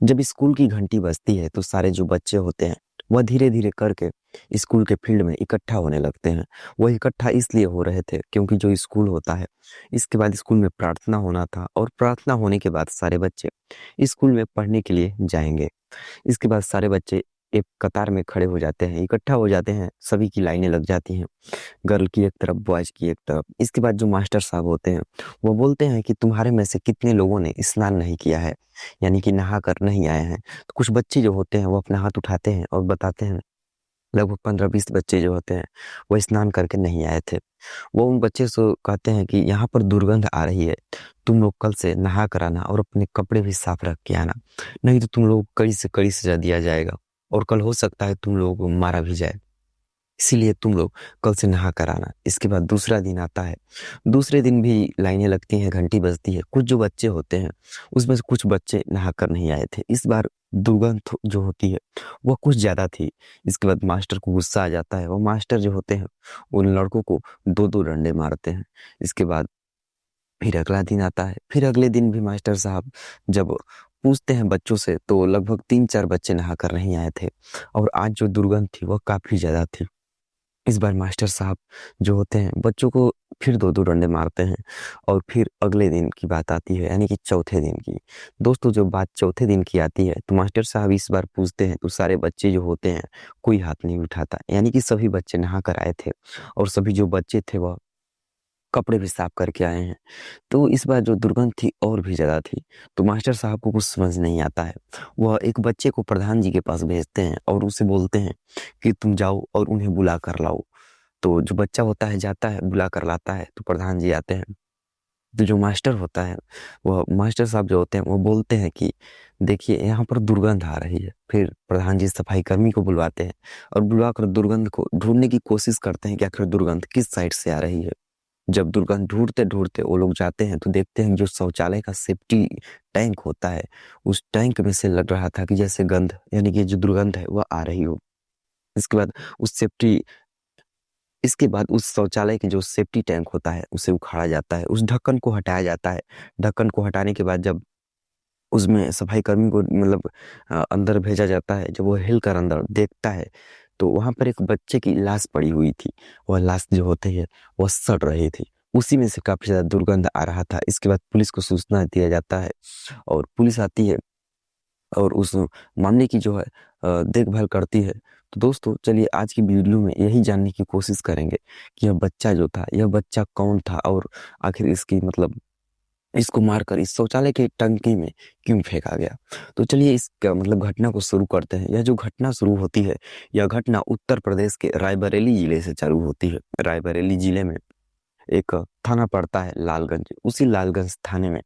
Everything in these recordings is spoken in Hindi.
जब स्कूल की घंटी बजती है तो सारे जो बच्चे होते हैं वह धीरे धीरे करके स्कूल के फील्ड में इकट्ठा होने लगते हैं। वह इकट्ठा इसलिए हो रहे थे क्योंकि जो स्कूल होता है इसके बाद स्कूल में प्रार्थना होना था और प्रार्थना होने के बाद सारे बच्चे स्कूल में पढ़ने के लिए जाएंगे। इसके बाद सारे बच्चे एक कतार में खड़े हो जाते हैं, इकट्ठा हो जाते हैं, सभी की लाइनें लग जाती हैं, गर्ल की एक तरफ, बॉयज की एक तरफ। इसके बाद जो मास्टर साहब होते हैं वो बोलते हैं कि तुम्हारे में से कितने लोगों ने स्नान नहीं किया है, यानी कि नहा कर नहीं आए हैं। तो कुछ बच्चे जो होते हैं वो अपना हाथ उठाते हैं और बताते हैं। लगभग 15-20 बच्चे जो होते हैं वो स्नान करके नहीं आए थे। वो उन बच्चे से कहते हैं कि यहाँ पर दुर्गंध आ रही है, तुम लोग कल से नहा कर आना और अपने कपड़े भी साफ रख के आना, नहीं तो तुम लोग कड़ी से कड़ी सजा दिया जाएगा और कल हो सकता है तुम लोगों को मारा भी जाए। इसीलिए तुम लोग कल से नहा कर आना। इसके बाद दूसरा दिन आता है। दूसरे दिन भी लाइनें लगती हैं, घंटी बजती है। कुछ जो बच्चे होते हैं उसमें से कुछ बच्चे नहा कर नहीं आए थे। इस बार दुर्गंध जो होती है वह कुछ ज्यादा थी। इसके बाद मास्टर को गुस्सा आ जाता है। वो मास्टर जो होते हैं उन लड़कों को दो दो डंडे मारते हैं। इसके बाद फिर अगला दिन आता है। फिर अगले दिन भी मास्टर साहब जब पूछते हैं बच्चों से तो लगभग 3-4 बच्चे नहा कर नहीं आए थे और आज जो दुर्गंध थी वह काफी ज्यादा थी। इस बार मास्टर साहब जो होते हैं बच्चों को फिर दो दो डंडे मारते हैं। और फिर अगले दिन की बात आती है, यानी कि चौथे दिन की। दोस्तों, जब बात चौथे दिन की आती है तो मास्टर साहब इस बार पूछते हैं तो सारे बच्चे जो होते हैं कोई हाथ नहीं उठाता, यानी कि सभी बच्चे नहा कर आए थे और सभी जो बच्चे थे वह कपड़े भी साफ करके आए हैं। तो इस बार जो दुर्गंध थी और भी ज्यादा थी। तो मास्टर साहब को कुछ समझ नहीं आता है। वह एक बच्चे को प्रधान जी के पास भेजते हैं और उसे बोलते हैं कि तुम जाओ और उन्हें बुला कर लाओ। तो जो बच्चा होता है जाता है, बुला कर लाता है। तो प्रधान जी आते हैं। तो जो मास्टर होता है, वह मास्टर साहब जो होते हैं वो बोलते हैं कि देखिए यहाँ पर दुर्गंध आ रही है। फिर प्रधान जी सफाई कर्मी को बुलवाते हैं और बुलवाकर दुर्गंध को ढूंढने की कोशिश करते हैं कि आखिर दुर्गंध किस साइड से आ रही है। जब दुर्गंध ढूंढते ढूंढते वो लोग जाते हैं तो देखते हैं जो शौचालय का सेफ्टी टैंक होता है उस टैंक में से लग रहा था कि जैसे गंध, यानी कि जो दुर्गंध है वह आ रही हो। इसके बाद उस सेफ्टी इसके बाद उस शौचालय के जो सेफ्टी टैंक होता है उसे उखाड़ा जाता है, उस ढक्कन को हटाया जाता है। ढक्कन को हटाने के बाद जब उसमें सफाई कर्मी को मतलब अंदर भेजा जाता है, जब वो हिलकर अंदर देखता है तो वहां पर एक बच्चे की लाश पड़ी हुई थी। वह लाश जो होती है वह सड़ रही थी, उसी में से काफी ज्यादा दुर्गंध आ रहा था। इसके बाद पुलिस को सूचना दिया जाता है और पुलिस आती है और उस मामले की जो है देखभाल करती है। तो दोस्तों, चलिए आज की वीडियो में यही जानने की कोशिश करेंगे कि यह बच्चा जो था, यह बच्चा कौन था और आखिर इसकी मतलब इसको मारकर इस शौचालय की टंकी में क्यों फेंका गया। तो चलिए इस मतलब घटना को शुरू करते हैं। यह जो घटना शुरू होती है, यह घटना उत्तर प्रदेश के रायबरेली जिले से चालू होती है। रायबरेली जिले में एक थाना पड़ता है लालगंज। उसी लालगंज थाने में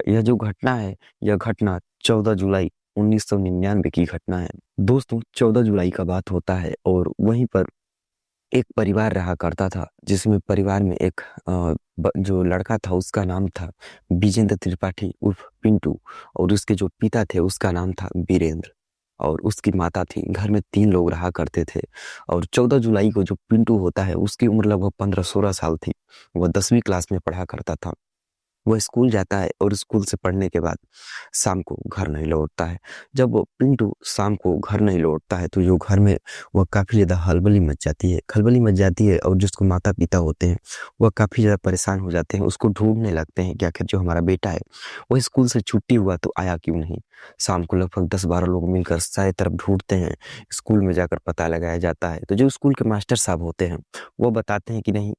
यह जो घटना है, यह घटना 14 जुलाई 1999 की घटना है। दोस्तों, 14 जुलाई का बात होता है और वहीं पर एक परिवार रहा करता था, जिसमें परिवार में एक जो लड़का था उसका नाम था विजेंद्र त्रिपाठी उर्फ पिंटू और उसके जो पिता थे उसका नाम था वीरेंद्र और उसकी माता थी। घर में 3 लोग रहा करते थे। और 14 जुलाई को जो पिंटू होता है उसकी उम्र लगभग 15-16 साल थी। वह 10वीं क्लास में पढ़ा करता था। वह स्कूल जाता है और स्कूल से पढ़ने के बाद शाम को घर नहीं लौटता है। जब वो पिंटू शाम को घर नहीं लौटता है तो जो घर में वह काफी ज्यादा हलबली मच जाती है, खलबली मच जाती है। और जिसको माता पिता होते हैं वह काफी ज्यादा परेशान हो जाते हैं, उसको ढूंढने लगते हैं कि आखिर जो हमारा बेटा है वह स्कूल से छुट्टी हुआ तो आया क्यों नहीं। शाम को लगभग 10-12 लोग मिलकर सारे तरफ ढूंढते हैं। स्कूल में जाकर पता लगाया जाता है तो जो स्कूल के मास्टर साहब होते हैं वो बताते हैं कि नहीं,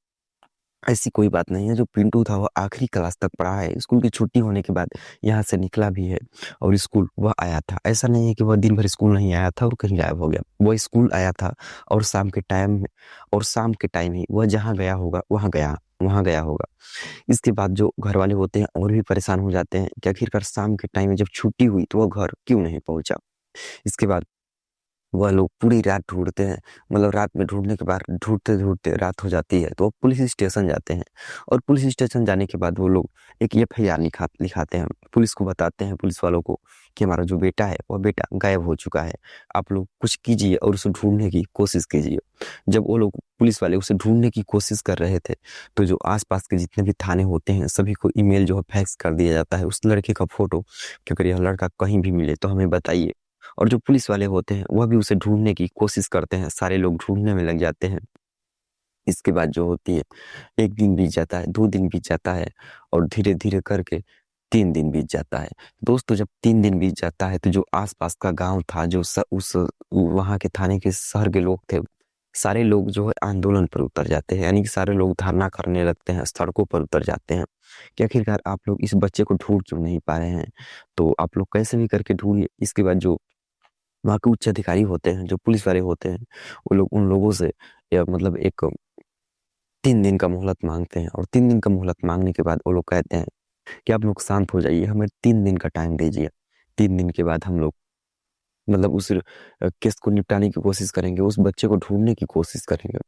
ऐसी कोई बात नहीं है। जो पिंटू था वह आखिरी क्लास तक पढ़ा है, स्कूल की छुट्टी होने के बाद यहाँ से निकला भी है और स्कूल वह आया था। ऐसा नहीं है कि वह दिन भर स्कूल नहीं आया था और कहीं गायब हो गया। वह स्कूल आया था और शाम के टाइम ही वह जहाँ गया होगा वहाँ गया होगा। इसके बाद जो घर वाले होते हैं और भी परेशान हो जाते हैं कि आखिरकार शाम के टाइम में जब छुट्टी हुई तो वह घर क्यों नहीं पहुंचा। इसके बाद वह लोग पूरी रात ढूंढते हैं। मतलब रात में ढूंढने के बाद ढूंढते ढूंढते रात हो जाती है, तो वो पुलिस स्टेशन जाते हैं। और पुलिस स्टेशन जाने के बाद वो लोग एक एफआईआर लिखाते हैं, पुलिस को बताते हैं, पुलिस वालों को, कि हमारा जो बेटा है वह बेटा गायब हो चुका है, आप लोग कुछ कीजिए और उसे ढूंढने की कोशिश कीजिए। जब वो लोग पुलिस वाले उसे ढूंढने की कोशिश कर रहे थे, तो जो आसपास के जितने भी थाने होते हैं सभी को ईमेल जो है फैक्स कर दिया जाता है उस लड़के का फोटो, कि अगर यह लड़का कहीं भी मिले तो हमें बताइए। और जो पुलिस वाले होते हैं वह भी उसे ढूंढने की कोशिश करते हैं, सारे लोग ढूंढने में लग जाते हैं। इसके बाद जो होती है, एक दिन बीत जाता है, 2 दिन बीत जाता है, और धीरे धीरे करके 3 दिन बीत जाता है। दोस्तों जब 3 दिन बीत जाता है तो जो आसपास का गांव था, जो उस वहां के थाने के शहर के लोग थे, सारे लोग जो है आंदोलन पर उतर जाते हैं, यानी कि सारे लोग धरना करने लगते हैं, सड़कों पर उतर जाते हैं कि आखिरकार आप लोग इस बच्चे को ढूंढ क्यों नहीं पा रहे हैं, तो आप लोग कैसे भी करके ढूंढिए। इसके बाद जो वहाँ के उच्च अधिकारी होते हैं, जो पुलिस वाले होते हैं, वो लोग उन लोगों से मतलब एक 3 दिन का मोहलत मांगते हैं, और 3 दिन का मोहलत मांगने के बाद वो लोग कहते हैं कि आप लोग शांत हो जाइए, हमें 3 दिन का टाइम दीजिए। 3 दिन के बाद हम लोग मतलब उस केस को निपटाने की कोशिश करेंगे, उस बच्चे को ढूंढने की कोशिश करेंगे।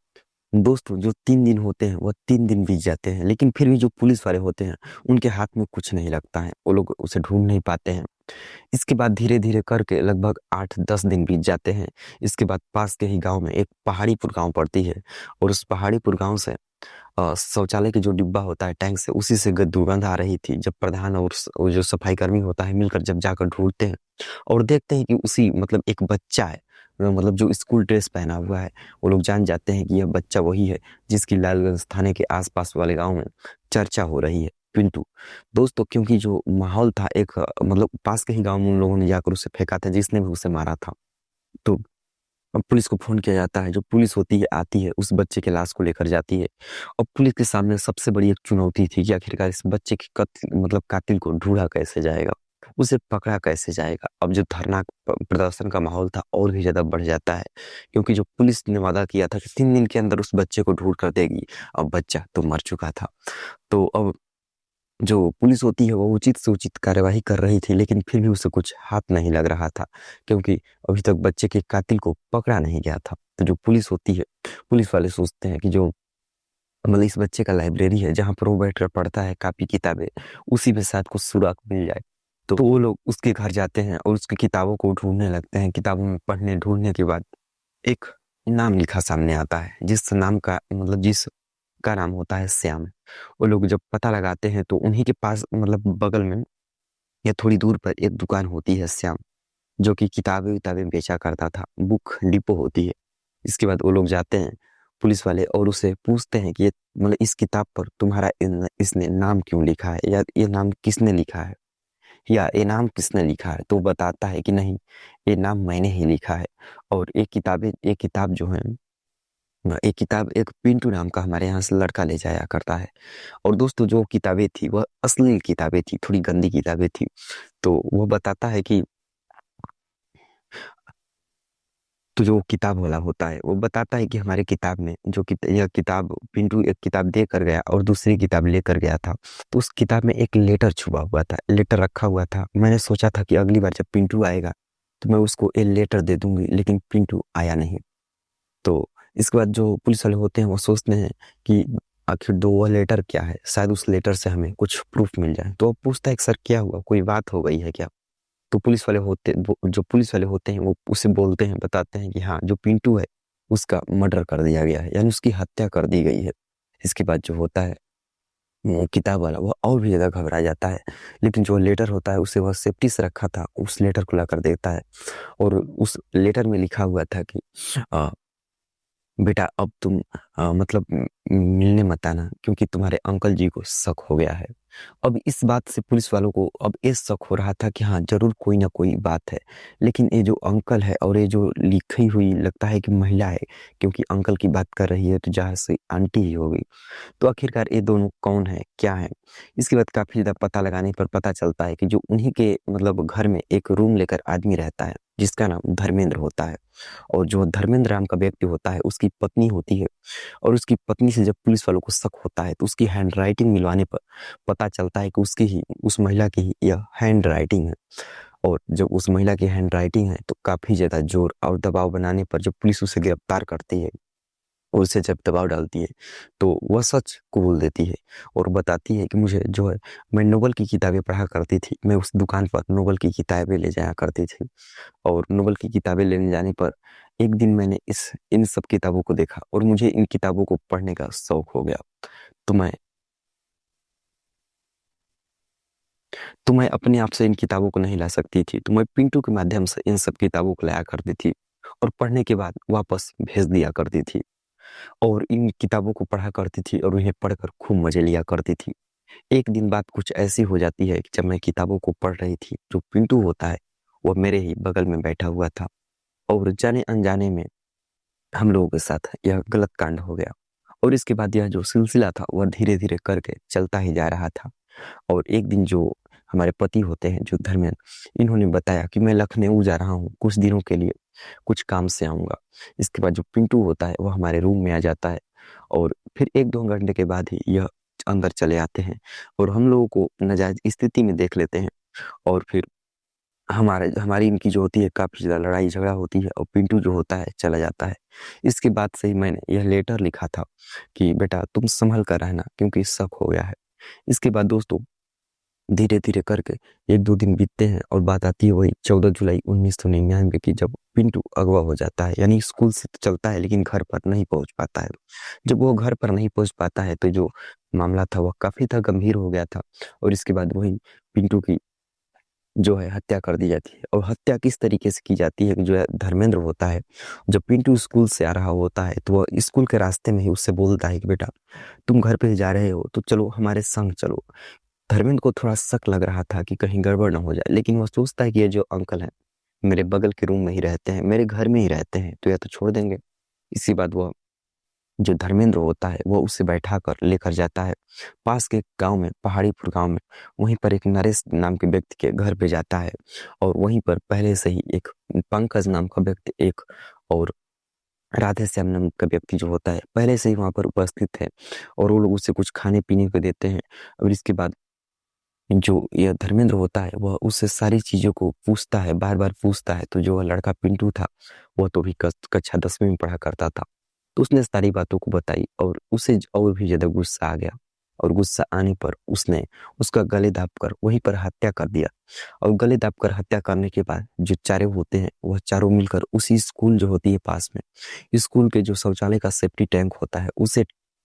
दोस्तों जो 3 दिन होते हैं वह 3 दिन बीत जाते हैं, लेकिन फिर भी जो पुलिस वाले होते हैं उनके हाथ में कुछ नहीं लगता है, वो लोग उसे ढूंढ नहीं पाते हैं। इसके बाद धीरे धीरे करके लगभग 8-10 दिन बीत जाते हैं। इसके बाद पास के ही गांव में एक पहाड़ीपुर गांव पड़ती है, और उस पहाड़ीपुर गांव से शौचालय की जो डिब्बा होता है टैंक से, उसी से दुर्गंध आ रही थी। जब प्रधान और वो जो सफाई कर्मी होता है मिलकर जब जाकर ढूंढते हैं और देखते हैं कि उसी मतलब एक बच्चा है, मतलब जो स्कूल ड्रेस पहना हुआ है, वो लोग जान जाते हैं कि यह बच्चा वही है जिसकी लालगंज थाने के आसपास वाले गांव में चर्चा हो रही है, पिंटू। दोस्तों क्योंकि जो माहौल था एक मतलब पास के ही गांव में उन लोगों ने जाकर उसे फेंका था जिसने भी उसे मारा था। तो अब पुलिस को फोन किया जाता है, जो पुलिस होती है आती है, उस बच्चे के लाश को लेकर जाती है। और पुलिस के सामने सबसे बड़ी एक चुनौती थी कि आखिरकार इस बच्चे के मतलब कातिल को ढूंढा कैसे जाएगा, उसे पकड़ा कैसे जाएगा। अब जो धरना प्रदर्शन का माहौल था और भी ज्यादा बढ़ जाता है, क्योंकि जो पुलिस ने वादा किया था कि 3 दिन के अंदर उस बच्चे को ढूंढ कर देगी, अब बच्चा तो मर चुका था। तो अब जो पुलिस होती है वो उचित से उचित कार्यवाही कर रही थी, लेकिन फिर भी उसे कुछ हाथ नहीं लग रहा था, क्योंकि अभी तक बच्चे के कातिल को पकड़ा नहीं गया था। तो जो पुलिस होती है, पुलिस वाले सोचते हैं कि जो मतलब इस बच्चे का लाइब्रेरी है जहाँ पर वो बैठकर पढ़ता है कापी किताबें, उसी में शायद कुछ सुराग मिल जाए। तो वो लोग उसके घर जाते हैं और उसकी किताबों को ढूंढने लगते हैं। किताबों में पढ़ने ढूंढने के बाद एक नाम लिखा सामने आता है, जिस नाम का मतलब जिस का नाम होता है श्याम। वो लोग जब पता लगाते हैं तो उन्हीं के पास मतलब बगल में या थोड़ी दूर पर एक दुकान होती है श्याम, जो कि किताबें विताबें बेचा करता था, बुक डिपो होती है। इसके बाद वो लोग जाते हैं पुलिस वाले और उसे पूछते हैं कि ये मतलब इस किताब पर तुम्हारा इसने नाम क्यों लिखा है, या ये नाम किसने लिखा है, या ये नाम किसने लिखा है। तो वो बताता है कि नहीं, ये नाम मैंने ही लिखा है। और ये किताब जो है, एक किताब एक पिंटू नाम का हमारे यहाँ से लड़का ले जाया करता है। और दोस्तों जो किताबें थी वह अश्लील किताबें थी, थोड़ी गंदी किताबें थी। तो वो बताता है कि तो जो किताब वाला होता है वो बताता है कि हमारे किताब में जो यह किताब पिंटू एक किताब दे कर गया और दूसरी किताब लेकर गया था, तो उस किताब में एक लेटर छुपा हुआ था, लेटर रखा हुआ था। मैंने सोचा था कि अगली बार जब पिंटू आएगा तो मैं उसको ये लेटर दे दूंगी, लेकिन पिंटू आया नहीं। तो इसके बाद जो पुलिस वाले होते हैं वो सोचते हैं कि आखिर दो वह लेटर क्या है, शायद उस लेटर से हमें कुछ प्रूफ मिल जाए। तो वो पूछता है कि सर क्या हुआ, कोई बात हो गई है क्या। तो जो पुलिस वाले होते हैं वो उसे बोलते हैं, बताते हैं कि हाँ जो पिंटू है उसका मर्डर कर दिया गया है, यानी उसकी हत्या कर दी गई है। इसके बाद जो होता है वो किताब वाला वो और भी ज्यादा घबरा जाता है, लेकिन जो लेटर होता है उसे वह सेफ्टी से रखा था, उस लेटर को ला कर देता है। और उस लेटर में लिखा हुआ था कि बेटा अब तुम मतलब मिलने मत आना, क्योंकि तुम्हारे अंकल जी को शक हो गया है। अब इस बात से पुलिस वालों को अब ये शक हो रहा था कि हाँ जरूर कोई ना कोई बात है, लेकिन ये जो अंकल है और ये जो लिखी हुई लगता है कि महिला है, क्योंकि अंकल की बात कर रही है तो जहाँ से आंटी ही होगी। तो आखिरकार ये दोनों कौन है, क्या है। इसके बाद काफी ज्यादा पता लगाने पर पता चलता है कि जो उन्हीं के मतलब घर में एक रूम लेकर आदमी रहता है जिसका नाम धर्मेंद्र होता है। और जो धर्मेंद्र नाम का व्यक्ति होता है उसकी पत्नी होती है, और उसकी पत्नी से जब पुलिस वालों को शक होता है तो उसकी हैंड राइटिंग मिलवाने पर पता चलता है कि उसकी ही उस महिला की ही यह हैंड राइटिंग है। और जब उस महिला की हैंडराइटिंग है तो काफ़ी ज़्यादा ज़ोर और दबाव बनाने पर जब पुलिस उसे गिरफ्तार करती है और उसे जब दबाव डालती है, तो वह सच को बोल देती है और बताती है कि मुझे जो है, मैं नोवेल की किताबें पढ़ा करती थी। मैं उस दुकान पर नोवेल की किताबें ले जाया करती थी और नोवेल की किताबें लेने जाने पर एक दिन मैंने इस इन सब किताबों को देखा और मुझे इन किताबों को पढ़ने का शौक हो गया। तो मैं तो मैं अपने आप से इन किताबों को नहीं ला सकती थी, तो मैं पिंटू के माध्यम से इन सब किताबों को लाया करती थी और पढ़ने के बाद वापस भेज दिया करती थी और इन किताबों को पढ़ा करती थी और उन्हें पढ़कर खूब मज़े लिया करती थी। एक दिन बात कुछ ऐसी हो जाती है कि जब मैं किताबों को पढ़ रही थी, जो पिंटू होता है, वह मेरे ही बगल में बैठा हुआ था और जाने-अनजाने में हम लोगों के साथ यह गलत कांड हो गया और इसके बाद यह जो सिलसिला था, वह धीरे-धीरे करके चलता ही जा रहा था। और एक दिन जो हमारे पति होते हैं, जो धर्मेंद्र, इन्होंने बताया कि मैं लखनऊ जा रहा हूँ कुछ दिनों के लिए, कुछ काम से आऊँगा। इसके बाद जो पिंटू होता है, वह हमारे रूम में आ जाता है और फिर 1-2 घंटे के बाद ही यह अंदर चले आते हैं और हम लोगों को नाजायज़ स्थिति में देख लेते हैं और फिर हमारी इनकी जो होती है काफ़ी ज़्यादा लड़ाई झगड़ा होती है और पिंटू जो होता है चला जाता है। इसके बाद से ही मैंने यह लेटर लिखा था कि बेटा तुम सँभल कर रहना क्योंकि शक हो गया है। इसके बाद दोस्तों धीरे-धीरे करके 1-2 दिन बीतते हैं और बात आती है वही 14 जुलाई 1999 की, जब पिंटू अगवा हो जाता है। यानी स्कूल से तो चलता है लेकिन घर पर नहीं पहुँच पाता है। जब वो घर पर नहीं पहुँच पाता है तो जो मामला था वह काफ़ी गंभीर हो गया था और इसके बाद वही पिंटू की जो है हत्या कर दी जाती है। और हत्या किस तरीके से की जाती है कि जो है धर्मेंद्र होता है, जब पिंटू स्कूल से आ रहा होता है तो वह स्कूल के रास्ते में ही उससे बोलता है कि बेटा तुम घर पे जा रहे हो तो चलो हमारे संग चलो। धर्मेंद्र को थोड़ा शक लग रहा था कि कहीं गड़बड़ ना हो जाए, लेकिन वह सोचता है कि ये जो अंकल हैं, मेरे बगल के रूम में ही रहते हैं, मेरे घर में ही रहते हैं, तो या तो छोड़ देंगे। इसी बात वह जो धर्मेंद्र होता है, वो उसे बैठाकर लेकर जाता है पास के गाँव में, पहाड़ीपुर गाँव में। वहीं पर एक नरेश नाम के व्यक्ति के घर पे जाता है और वहीं पर पहले से ही एक पंकज नाम का व्यक्ति एक और राधेश्याम नाम का व्यक्ति जो होता है, पहले से ही वहाँ पर उपस्थित है और वो लोग उसे कुछ खाने-पीने को देते हैं। और इसके बाद जो यह धर्मेंद्र होता है, वह उससे सारी चीज़ों को पूछता है, बार-बार पूछता है। तो जो वह लड़का पिंटू था, वह तो अभी कक्षा 10वीं में पढ़ा करता था। तो उसने सारी बातों को बताई और उसे और भी ज़्यादा गुस्सा आ गया और गुस्सा आने पर उसने उसका गले दाबकर वहीं पर हत्या कर दिया। और गले दाबकर हत्या करने के बाद जो चारों होते हैं, वह चारों मिलकर उसी स्कूल जो होती है पास में, स्कूल के जो शौचालय का सेफ्टी टैंक होता है, उसे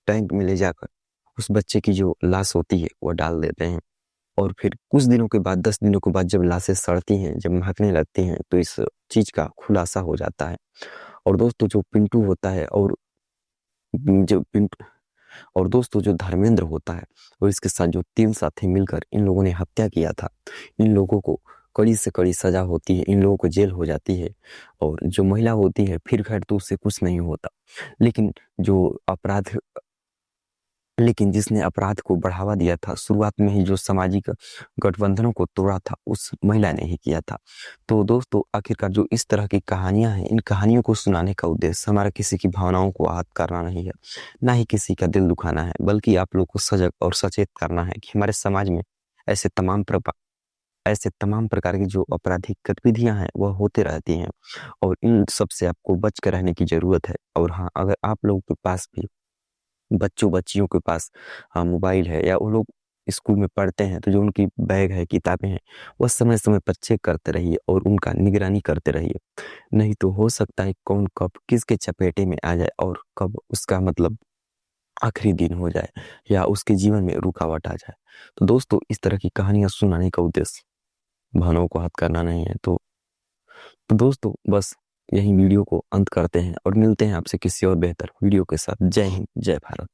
टैंक में ले जाकर उस बच्चे की जो लाश होती है, वह डाल देते हैं। और फिर कुछ दिनों के बाद 10 दिनों के बाद जब लाशें सड़ती हैं, जब महकने लगती हैं, तो इस चीज़ का खुलासा हो जाता है। और दोस्तों जो पिंटू होता है और जो पिंटू और दोस्तों जो धर्मेंद्र होता है और इसके साथ जो 3 साथी मिलकर इन लोगों ने हत्या किया था, इन लोगों को कड़ी से कड़ी सज़ा होती है, इन लोगों को जेल हो जाती है। और जो महिला होती है फिर खैर तो उससे कुछ नहीं होता। लेकिन जो अपराध लेकिन जिसने अपराध को बढ़ावा दिया था, शुरुआत में ही जो सामाजिक गठबंधनों को तोड़ा था, उस महिला ने ही किया था। तो दोस्तों आखिरकार जो इस तरह की कहानियाँ हैं, इन कहानियों को सुनाने का उद्देश्य हमारा किसी की भावनाओं को आहत करना नहीं है, ना ही किसी का दिल दुखाना है, बल्कि आप लोग को सजग और सचेत करना है कि हमारे समाज में ऐसे तमाम प्रकार की जो आपराधिक गतिविधियाँ हैं, वह होते रहती हैं और इन सब से आपको बच के रहने की ज़रूरत है। और हाँ, अगर आप लोगों के पास भी बच्चों-बच्चियों के पास मोबाइल है या वो लोग स्कूल में पढ़ते हैं, तो जो उनकी बैग है, किताबें हैं, वो समय-समय पर चेक करते रहिए और उनका निगरानी करते रहिए। नहीं तो हो सकता है कौन कब किसके चपेटे में आ जाए और कब उसका मतलब आखिरी दिन हो जाए या उसके जीवन में रुकावट आ जाए। तो दोस्तों इस तरह की कहानियाँ सुनाने का उद्देश्य भावनाओं को आहत करना नहीं है। तो दोस्तों बस यहीं वीडियो को अंत करते हैं और मिलते हैं आपसे किसी और बेहतर वीडियो के साथ। जय हिंद, जय भारत।